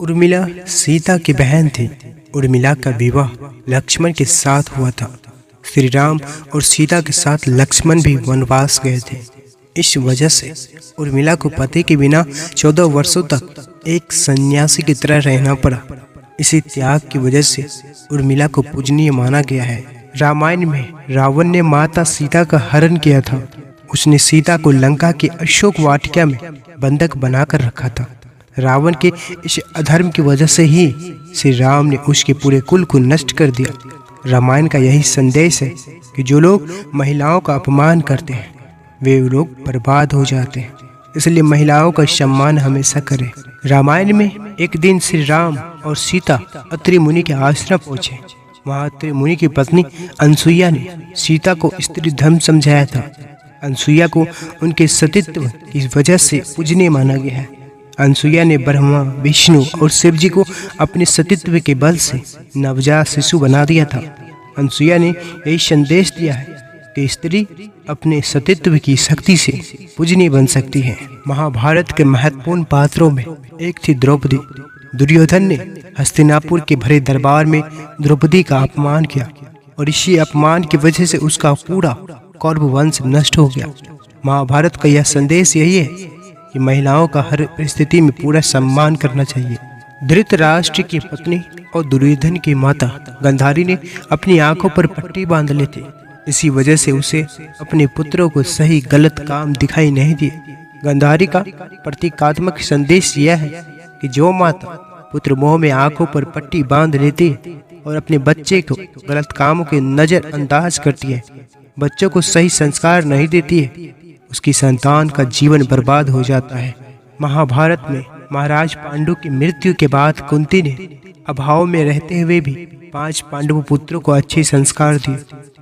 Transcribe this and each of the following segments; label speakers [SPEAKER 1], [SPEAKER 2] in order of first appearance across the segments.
[SPEAKER 1] उर्मिला सीता की बहन थी। उर्मिला का विवाह लक्ष्मण के साथ हुआ था। श्री राम और सीता के साथ लक्ष्मण भी वनवास गए थे। इस वजह से उर्मिला को पति के बिना 14 वर्षों तक एक सन्यासी की तरह रहना पड़ा। इसी त्याग की वजह से उर्मिला को पूजनीय माना गया है। रामायण में रावण ने माता सीता का हरण किया था। उसने सीता को लंका की अशोक वाटिका में बंधक बनाकर रखा था। रावण के इस अधर्म की वजह से ही श्री राम ने उसके पूरे कुल को नष्ट कर दिया। रामायण का यही संदेश है कि जो लोग महिलाओं का अपमान करते हैं वे लोग बर्बाद हो जाते हैं, इसलिए महिलाओं का सम्मान हमेशा करें। रामायण में एक दिन श्री राम और सीता अत्रि मुनि के आश्रम पहुंचे। वहां अत्रि मुनि की पत्नी अनसुईया ने सीता को स्त्री धर्म समझाया था। अनसुईया को उनके सतीत्व की वजह से पूजनीय माना गया है। अनसुईया ने ब्रह्मा, विष्णु और शिव जी को अपने सतीत्व के बल से नवजात शिशु बना दिया था। अनसुईया ने यही संदेश दिया है कि स्त्री अपने सतीत्व की शक्ति से पूजनीय बन सकती है। महाभारत के महत्वपूर्ण पात्रों में एक थी द्रौपदी। दुर्योधन ने हस्तिनापुर के भरे दरबार में द्रौपदी का अपमान किया और इसी अपमान की वजह से उसका पूरा कौरव वंश नष्ट हो गया। महाभारत का यह संदेश यही है कि महिलाओं का हर परिस्थिति में पूरा सम्मान करना चाहिए। धृतराष्ट्र की पत्नी और दुर्योधन की माता गांधारी ने अपनी आंखों पर पट्टी बांध ली थी। इसी वजह से उसे अपने पुत्रों को सही गलत काम दिखाई नहीं दिए। गांधारी का प्रतीकात्मक संदेश यह है कि जो माता पुत्र मोह में आंखों पर पट्टी बांध लेती है और अपने बच्चे को गलत कामों के नजरअंदाज करती है, बच्चों को सही संस्कार नहीं देती है, उसकी संतान का जीवन बर्बाद हो जाता है। महाभारत में महाराज पांडु की मृत्यु के बाद कुंती ने अभाव में रहते हुए भी 5 पांडव पुत्रों को अच्छे संस्कार दिए,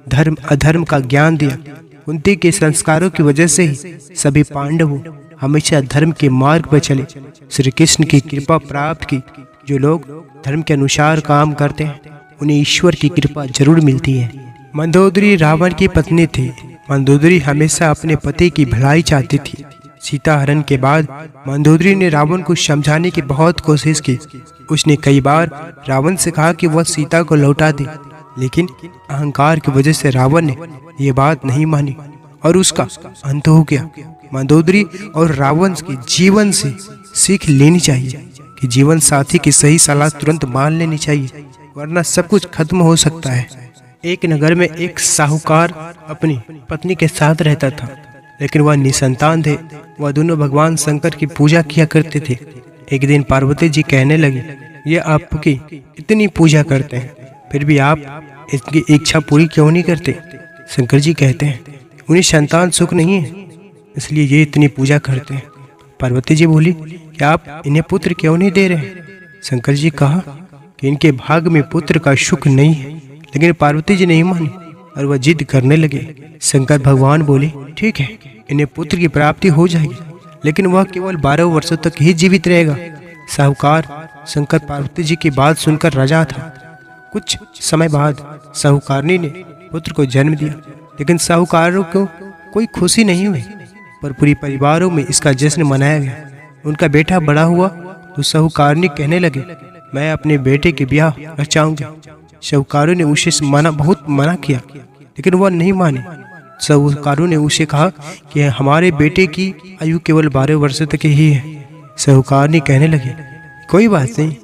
[SPEAKER 1] धर्म अधर्म का ज्ञान दिया। कुंती के संस्कारों की वजह से ही सभी पांडवों हमेशा धर्म के मार्ग पर चले, श्री कृष्ण की कृपा प्राप्त की। जो लोग धर्म के अनुसार काम करते हैं उन्हें ईश्वर की कृपा जरूर मिलती है। मंदोदरी रावण की पत्नी थी। मंदोदरी हमेशा अपने पति की भलाई चाहती थी। सीता हरण के बाद मंदोदरी ने रावण को समझाने की बहुत कोशिश की। उसने कई बार रावण से कहा कि वह सीता को लौटा दे, लेकिन अहंकार की वजह से रावण ने यह बात नहीं मानी और उसका अंत हो गया। मंदोदरी और रावण के जीवन से सीख लेनी चाहिए कि जीवन साथी की सही सलाह तुरंत मान लेनी चाहिए, वरना सब कुछ खत्म हो सकता है। एक नगर में एक साहूकार अपनी पत्नी के साथ रहता था, लेकिन वह निसंतान थे। वह दोनों भगवान शंकर की पूजा किया करते थे। एक दिन पार्वती जी कहने लगी, ये आपकी इतनी पूजा करते हैं, फिर भी आप इसकी इच्छा पूरी क्यों नहीं करते? शंकर जी कहते हैं, उन्हें संतान सुख नहीं है, इसलिए ये इतनी पूजा करते हैं। पार्वती जी बोली, क्या आप इन्हें पुत्र क्यों नहीं दे रहे? शंकर जी कहा कि इनके भाग में पुत्र का सुख नहीं है, लेकिन पार्वती जी नहीं मानी और वह जिद करने लगे। शंकर भगवान बोले, ठीक है, इन्हें पुत्र की प्राप्ति हो जाएगी, लेकिन वह केवल 12 वर्षों तक ही जीवित रहेगा। साहूकार शंकर पार्वती जी की बात सुनकर राजा था। कुछ समय बाद साहूकारनी ने पुत्र को जन्म दिया, लेकिन साहूकारों को कोई खुशी नहीं हुई, पर पूरी परिवारों में इसका जश्न मनाया गया। उनका बेटा बड़ा हुआ तो साहूकारनी कहने लगे, मैं अपने बेटे के ब्याह रचाऊंगी। साहूकारों ने उसे बहुत मना किया, लेकिन वह नहीं माने। साहूकारों ने उसे कहा कि हमारे बेटे की आयु केवल 12 वर्ष तक ही है। साहूकारनी कहने लगे, कोई बात नहीं,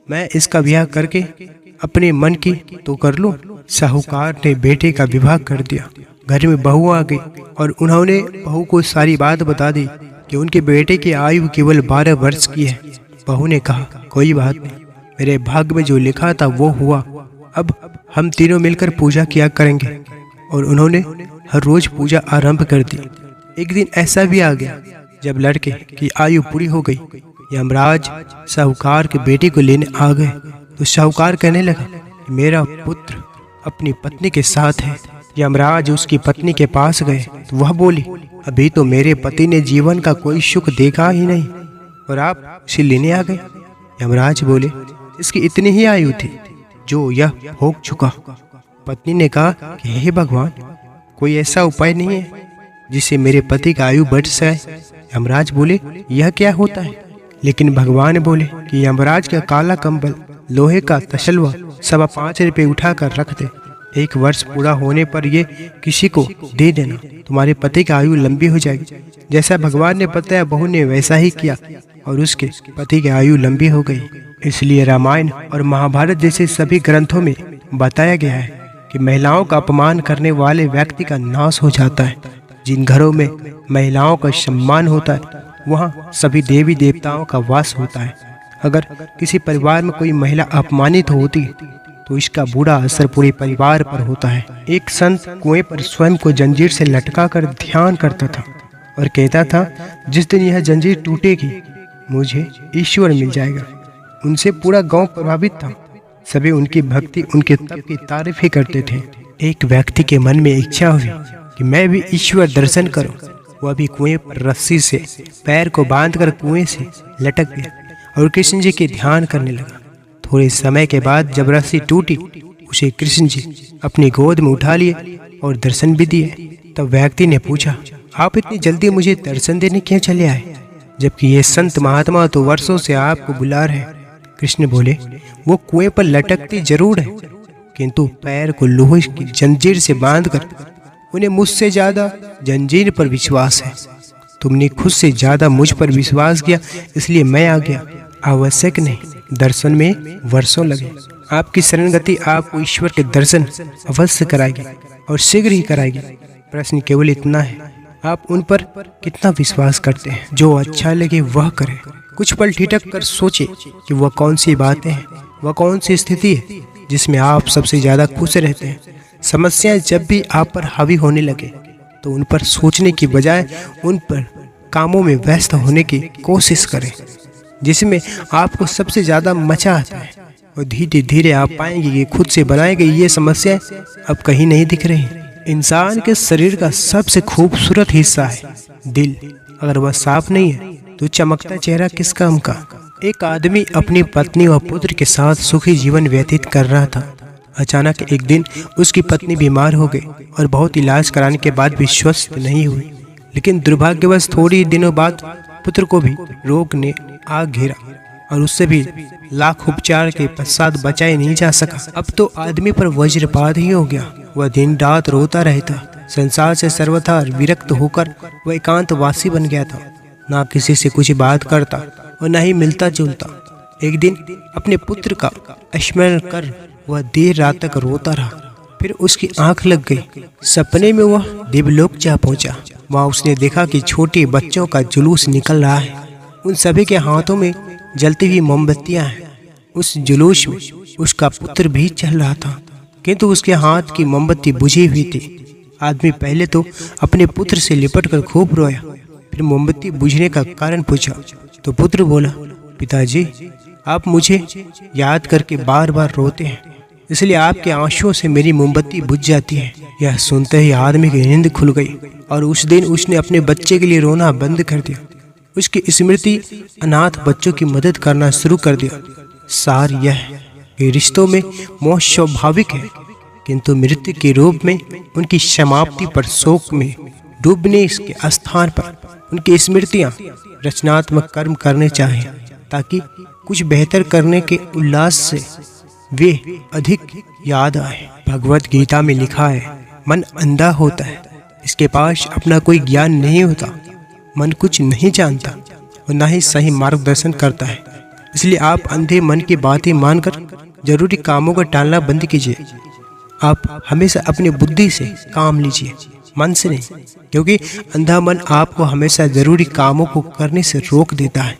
[SPEAKER 1] मैं इसका ब्याह करके अपने मन की तो कर लूं। साहूकार ने बेटे का विवाह कर दिया। घर में बहू आ गई और उन्होंने बहू को सारी बात बता दी कि उनके बेटे की आयु केवल 12 वर्ष की है। बहू ने कहा, कोई बात नहीं, मेरे भाग्य में जो लिखा था वो हुआ, अब हम तीनों मिलकर पूजा किया करेंगे। और उन्होंने हर रोज पूजा आरंभ कर दी। एक दिन ऐसा भी आ गया जब लड़के की आयु पूरी हो गई। यमराज साहूकार के बेटे को लेने आ गए तो साहूकार कहने लगा, मेरा पुत्र अपनी पत्नी के साथ है। यमराज उसकी पत्नी के पास गए तो वह बोली, अभी तो मेरे पति ने जीवन का कोई सुख देखा ही नहीं और आप उसे लेने आ गए। यमराज बोले, इसकी इतनी ही आयु थी जो यह भोग चुका। पत्नी ने कहा कि हे भगवान, कोई ऐसा उपाय नहीं है जिससे मेरे पति का आयु बढ़ जाए? यमराज बोले, यह क्या होता है? लेकिन भगवान बोले कि यमराज का काला कंबल, लोहे का तसलवा 5.25 रुपये उठा कर रख दे। 1 वर्ष पूरा होने पर ये किसी को दे देना, तुम्हारे पति की आयु लंबी हो जाएगी। जैसा भगवान ने बताया बहू ने वैसा ही किया और उसके पति की आयु लंबी हो गई। इसलिए रामायण और महाभारत जैसे सभी ग्रंथों में बताया गया है कि महिलाओं का अपमान करने वाले व्यक्ति का नाश हो जाता है। जिन घरों में महिलाओं का सम्मान होता है वहाँ सभी देवी देवताओं का वास होता है। अगर किसी परिवार में कोई महिला अपमानित होती तो इसका बुरा असर पूरे परिवार पर होता है। एक संत कुएं पर स्वयं को जंजीर से लटका कर ध्यान करता था और कहता था, जिस दिन यह जंजीर टूटेगी मुझे ईश्वर मिल जाएगा। उनसे पूरा गांव प्रभावित था। सभी उनकी भक्ति, उनके तप की तारीफ ही करते थे। एक व्यक्ति के मन में इच्छा हुई कि मैं भी ईश्वर दर्शन करूं। वह भी कुएं पर रस्सी से पैर को बांधकर कुएं से लटक गया और कृष्ण जी के ध्यान करने लगा। थोड़े समय के बाद जब रस्सी टूटी, उसे कृष्ण जी अपनी गोद में उठा लिए और दर्शन भी दिए। तब व्यक्ति ने पूछा, आप इतनी जल्दी मुझे दर्शन देने क्यों चले आए, जबकि ये संत महात्मा तो वर्षों से आपको बुला रहे हैं। कृष्ण बोले, वो कुएं पर लटकते जरूर है, किंतु पैर को लोहे की जंजीर से बांधकर उन्हें मुझसे ज्यादा जंजीर पर विश्वास है। तुमने खुद से ज्यादा मुझ पर विश्वास किया, इसलिए मैं आ गया। आवश्यक नहीं, दर्शन में वर्षों लगे। आपकी शरणगति आपको ईश्वर के दर्शन अवश्य कराएगी और शीघ्र ही कराएगी। प्रश्न केवल इतना है, आप उन पर कितना विश्वास करते हैं। जो अच्छा लगे वह करें। कुछ पल ठिठक कर सोचे कि वह कौन सी बातें हैं, वह कौन सी स्थिति है जिसमें आप सबसे ज्यादा खुश रहते हैं। समस्याएं जब भी आप पर हावी होने लगे तो उन पर सोचने की बजाय उन पर कामों में व्यस्त होने की कोशिश करें जिसमें आपको सबसे ज्यादा मजा आता है, और धीरे धीरे आप पाएंगे कि खुद से बनाई गई ये समस्याएं अब कहीं नहीं दिख रही। इंसान के शरीर का सबसे खूबसूरत हिस्सा है दिल। अगर वह साफ नहीं है तो चमकता चेहरा किस काम का। एक आदमी अपनी पत्नी और पुत्र के साथ सुखी जीवन व्यतीत कर रहा था। अचानक एक दिन उसकी पत्नी बीमार हो गई और बहुत इलाज कराने के बाद भी स्वस्थ नहीं हुई। लेकिन दुर्भाग्यवश थोड़ी दिनों बाद पुत्र को भी रोग ने आ घेरा और उससे भी लाख उपचार के पश्चात बचा ही नहीं जा सका। अब तो आदमी पर वज्रपात ही हो गया। वह दिन रात रोता रहता। संसार से सर्वथा विरक्त होकर वह एकांतवासी बन गया था। ना किसी से कुछ बात करता और न ही मिलता जुलता। एक दिन अपने पुत्र का स्मरण कर वह देर रात तक रोता रहा। फिर उसकी आंख लग गई। सपने में वह देवलोक जा पहुंचा। वहां उसने देखा कि छोटे बच्चों का जुलूस निकल रहा है। उन सभी के हाथों में जलती हुई मोमबत्तियां हैं। उस जुलूस में उसका पुत्र भी चल रहा था, किंतु उसके हाथ की मोमबत्ती बुझी हुई थी। आदमी पहले तो अपने पुत्र से लिपट कर खूब रोया, फिर मोमबत्ती बुझने का कारण पूछा तो पुत्र बोला, पिताजी आप मुझे याद करके बार बार रोते हैं, इसलिए आपके आंसुओं से मेरी मोमबत्ती बुझ जाती है। यह सुनते ही आदमी की नींद खुल गई और उस दिन उसने अपने बच्चे के लिए रोना बंद कर दिया। उसकी स्मृति अनाथ बच्चों की मदद करना शुरू कर दिया। सार यह है कि रिश्तों में मोह स्वाभाविक है, किंतु मृत्यु के रूप में उनकी समाप्ति पर शोक में डूबने के स्थान पर उनकी स्मृतियां रचनात्मक कर्म करने चाहिए, ताकि कुछ बेहतर करने के उल्लास से वे अधिक याद आए। भगवत गीता में लिखा है, मन अंधा होता है, इसके पास अपना कोई ज्ञान नहीं होता। मन कुछ नहीं जानता और न ही सही मार्गदर्शन करता है। इसलिए आप अंधे मन की बातें मानकर जरूरी कामों को टालना बंद कीजिए। आप हमेशा अपनी बुद्धि से काम लीजिए, मन से नहीं, क्योंकि अंधा मन आपको हमेशा जरूरी कामों को करने से रोक देता है।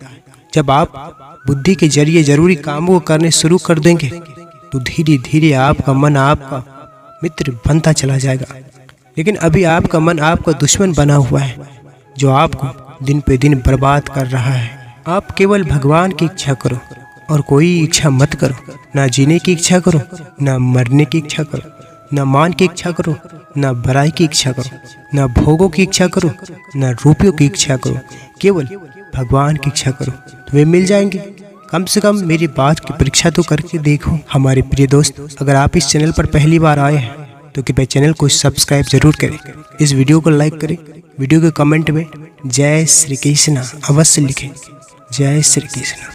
[SPEAKER 1] जब आप बुद्धि के जरिए जरूरी कामों को करने शुरू कर देंगे तो धीरे धीरे आपका मन आपका मित्र बनता चला जाएगा। लेकिन अभी आपका मन आपका दुश्मन बना हुआ है, जो आपको दिन पे दिन बर्बाद कर रहा है। आप केवल भगवान की इच्छा करो और कोई इच्छा मत करो। ना जीने की इच्छा करो, ना मरने की इच्छा करो, ना मान की इच्छा करो, ना बुराई की इच्छा करो, ना भोगों की इच्छा करो, ना रुपयों की इच्छा करो। केवल भगवान की इच्छा करो, तुम्हें मिल जाएंगे। कम से कम मेरी बात की परीक्षा तो करके देखो। हमारे प्रिय दोस्त, अगर आप इस चैनल पर पहली बार आए हैं तो कृपया चैनल को सब्सक्राइब जरूर करें। इस वीडियो को लाइक करें। वीडियो के कमेंट में जय श्री कृष्ण अवश्य लिखें। जय श्री कृष्ण।